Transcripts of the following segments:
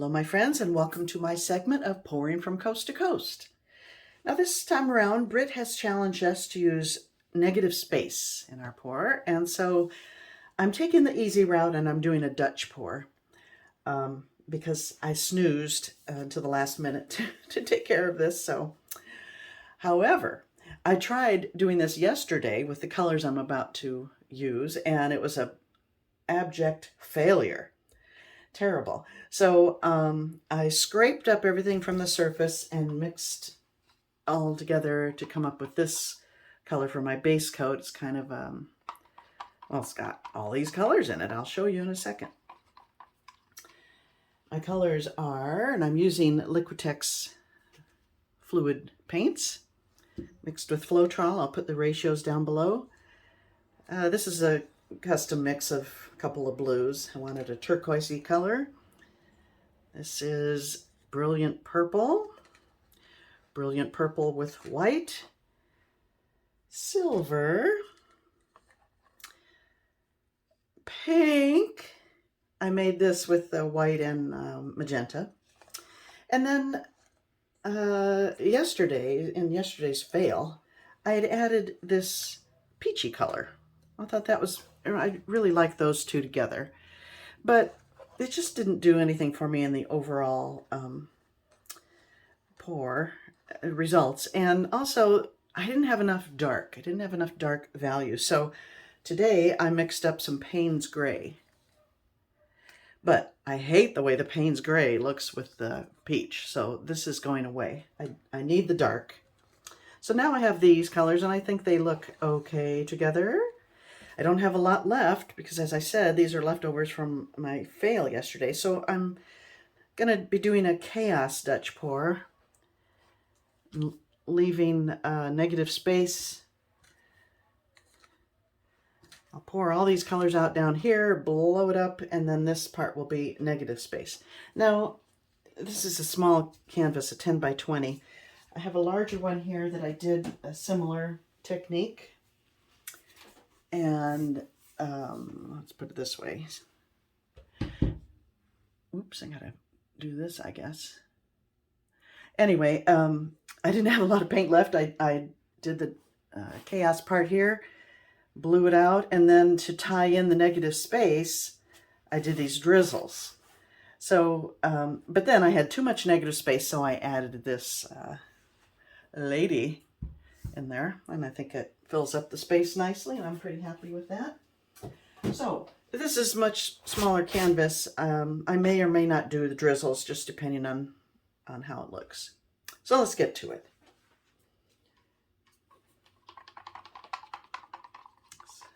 Hello, my friends, and welcome to my segment of Pouring from Coast to Coast. Now, this time around, Britt has challenged us to use negative space in our pour, and so I'm taking the easy route and I'm doing a Dutch pour because I snoozed to the last minute to take care of this. However, I tried doing this yesterday with the colors I'm about to use, and it was an abject failure. Terrible. So I scraped up everything from the surface and mixed all together to come up with this color for my base coat. It's kind of, well, it's got all these colors in it. I'll show you in a second. My colors are, and I'm using Liquitex Fluid Paints mixed with Floetrol. I'll put the ratios down below. This is a custom mix of a couple of blues. I wanted a turquoisey color. This is brilliant purple with white, silver, pink. I made this with the white and magenta. And then yesterday, in yesterday's fail, I had added this peachy color. I thought that was, I really like those two together, but it just didn't do anything for me in the overall pour results. And also, I didn't have enough dark. I didn't have enough dark value. So today I mixed up some Payne's gray. But I hate the way the Payne's gray looks with the peach. So this is going away. I need the dark. So now I have these colors and I think they look okay together. I don't have a lot left because, as I said, these are leftovers from my fail yesterday. So I'm going to be doing a chaos Dutch pour, leaving negative space. I'll pour all these colors out down here, blow it up, and then this part will be negative space. Now, this is a small canvas, a 10 by 20. I have a larger one here that I did a similar technique. And let's put it this way. Oops, I gotta do this, I guess. Anyway, I didn't have a lot of paint left. I did the chaos part here, blew it out, and then to tie in the negative space, I did these drizzles. So, but then I had too much negative space, so I added this lady in there, and I think it fills up the space nicely, and I'm pretty happy with that. So this is much smaller canvas. I may or may not do the drizzles, just depending on how it looks. So let's get to it.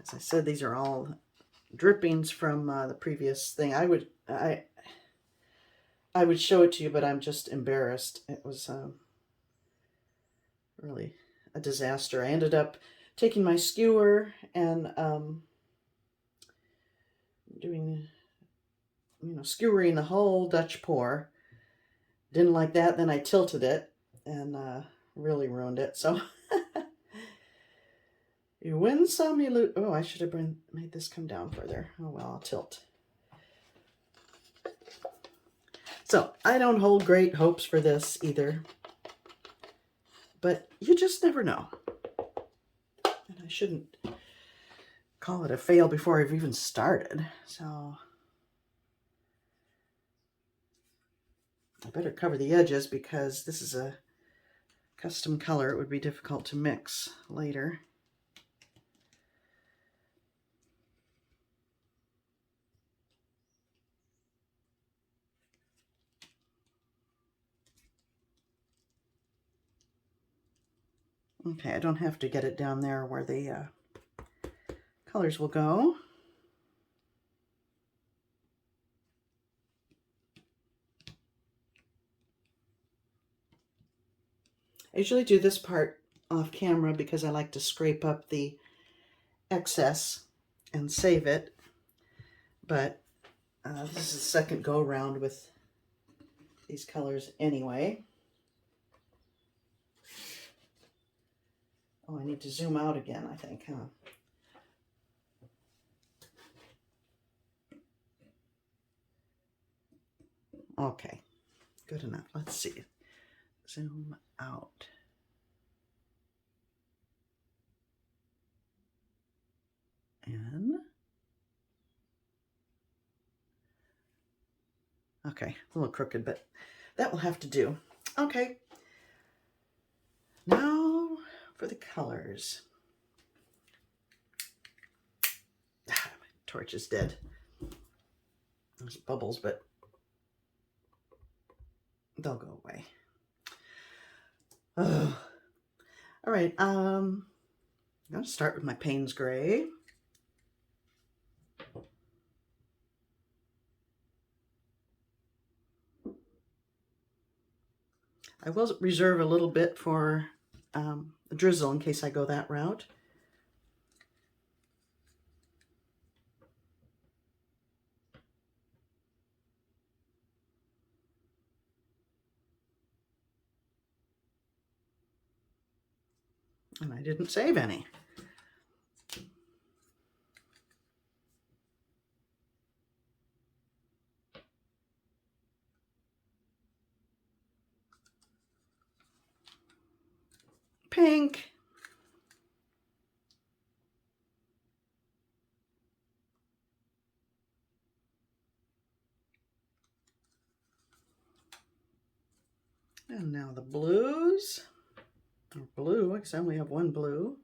As I said, these are all drippings from the previous thing. I would show it to you, but I'm just embarrassed. It was really a disaster. I ended up taking my skewer and doing, skewering the whole Dutch pour. Didn't like that. Then I tilted it and really ruined it. So you win some, you lose. Oh, I should have made this come down further. Oh well, I'll tilt. So I don't hold great hopes for this either, but you just never know. And I shouldn't call it a fail before I've even started. So I better cover the edges because this is a custom color. It would be difficult to mix later. Okay, I don't have to get it down there where the colors will go. I usually do this part off camera because I like to scrape up the excess and save it, but this is the second go around with these colors anyway. Oh, I need to zoom out again, I think, huh? Okay, good enough. Let's see. Zoom out. And okay, a little crooked, but that will have to do. Okay, now for the colors. My torch is dead. There's bubbles, but they'll go away. Oh. All right, I'm going to start with my Payne's Gray. I will reserve a little bit for Drizzle in case I go that route. And I didn't save any. Pink. And now the blues. Or blue, because I only have one blue.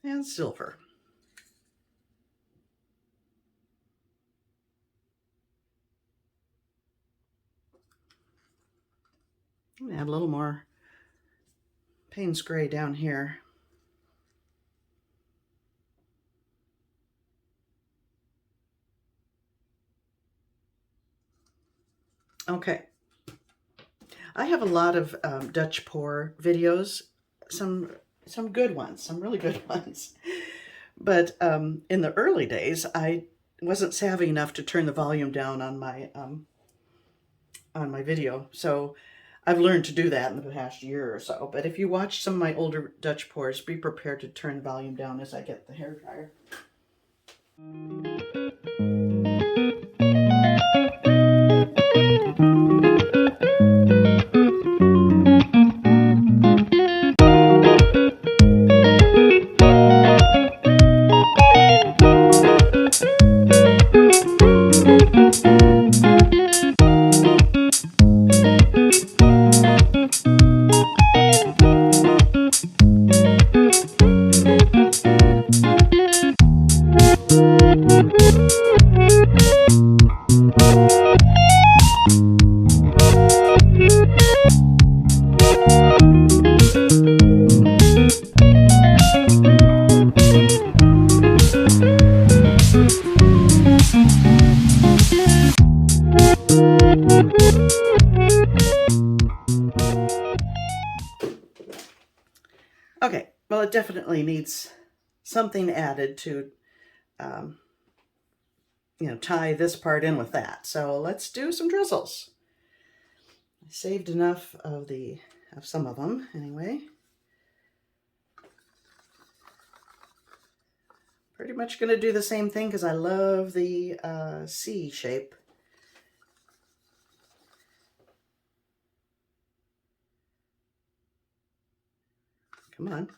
And silver. I'm going to add a little more Payne's Gray down here. Okay. I have a lot of Dutch pour videos, some good ones, some really good ones. But in the early days, I wasn't savvy enough to turn the volume down on my video. So I've learned to do that in the past year or so. But if you watch some of my older Dutch pours, be prepared to turn the volume down as I get the hairdryer. Okay, well, it definitely needs something added to, tie this part in with that. So let's do some drizzles. I saved enough of some of them anyway. Pretty much going to do the same thing because I love the C shape. Come on.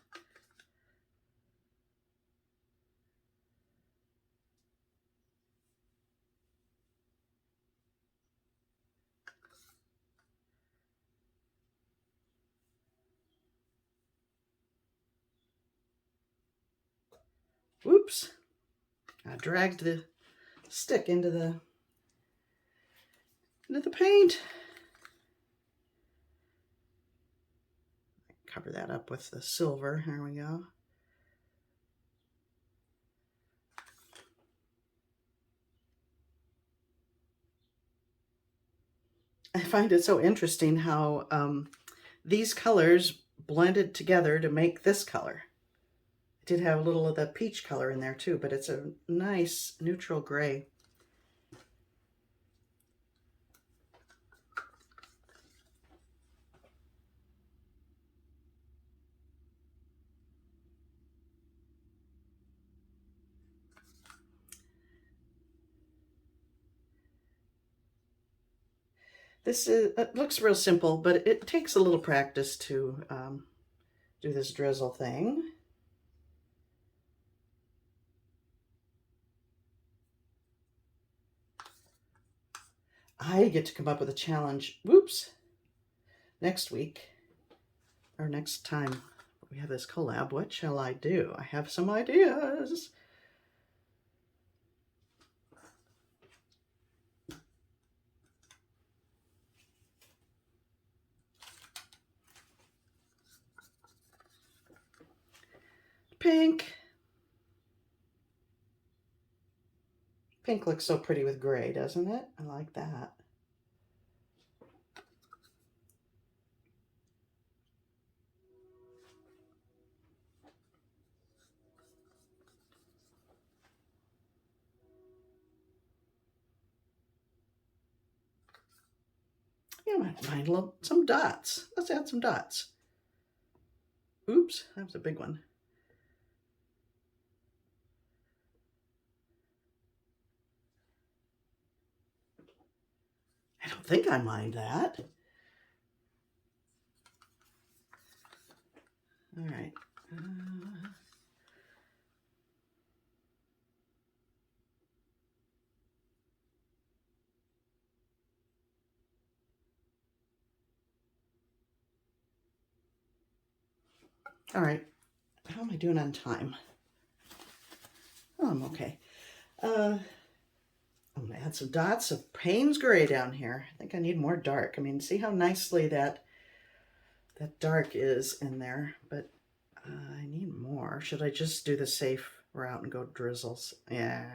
Whoops. I dragged the stick into the paint. Cover that up with the silver. There we go. I find it so interesting how these colors blended together to make this color. It did have a little of the peach color in there too, but it's a nice neutral gray. It looks real simple, but it takes a little practice to do this drizzle thing. I get to come up with a challenge, whoops, next week, or next time we have this collab. What shall I do? I have some ideas. Pink. Pink looks so pretty with gray, doesn't it? I like that. Yeah, I might mind some dots. Let's add some dots. Oops, that was a big one. I don't think I mind that. All right. All right. How am I doing on time? Oh, I'm okay. I'm gonna add some dots of Payne's gray down here. I think I need more dark. I mean, see how nicely that dark is in there, but I need more. Should I just do the safe route and go drizzles? Yeah.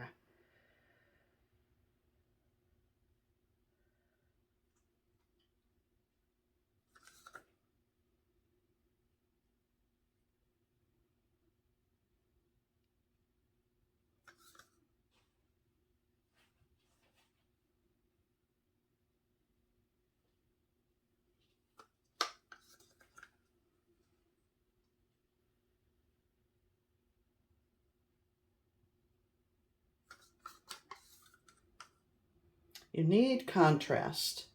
You need contrast,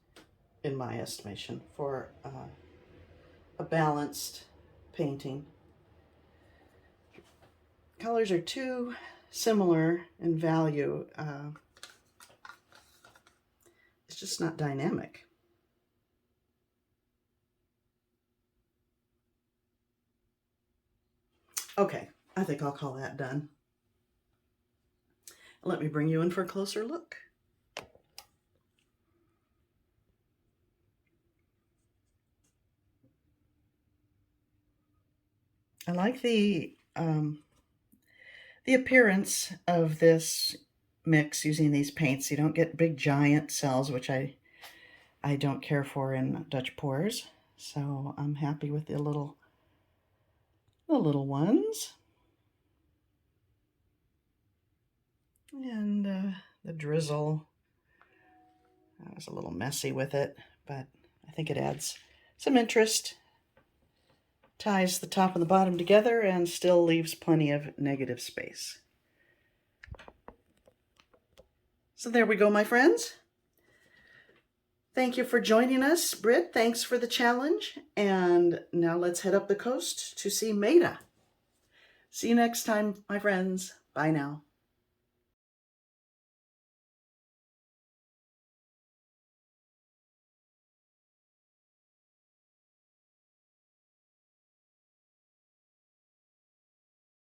in my estimation, for a balanced painting. Colors are too similar in value. It's just not dynamic. Okay, I think I'll call that done. Let me bring you in for a closer look. I like the appearance of this mix using these paints. You don't get big giant cells, which I don't care for in Dutch pours. So I'm happy with the little ones. And the drizzle. I was a little messy with it, but I think it adds some interest. Ties the top and the bottom together and still leaves plenty of negative space. So there we go, my friends. Thank you for joining us, Britt. Thanks for the challenge. And now let's head up the coast to see Maida. See you next time, my friends. Bye now.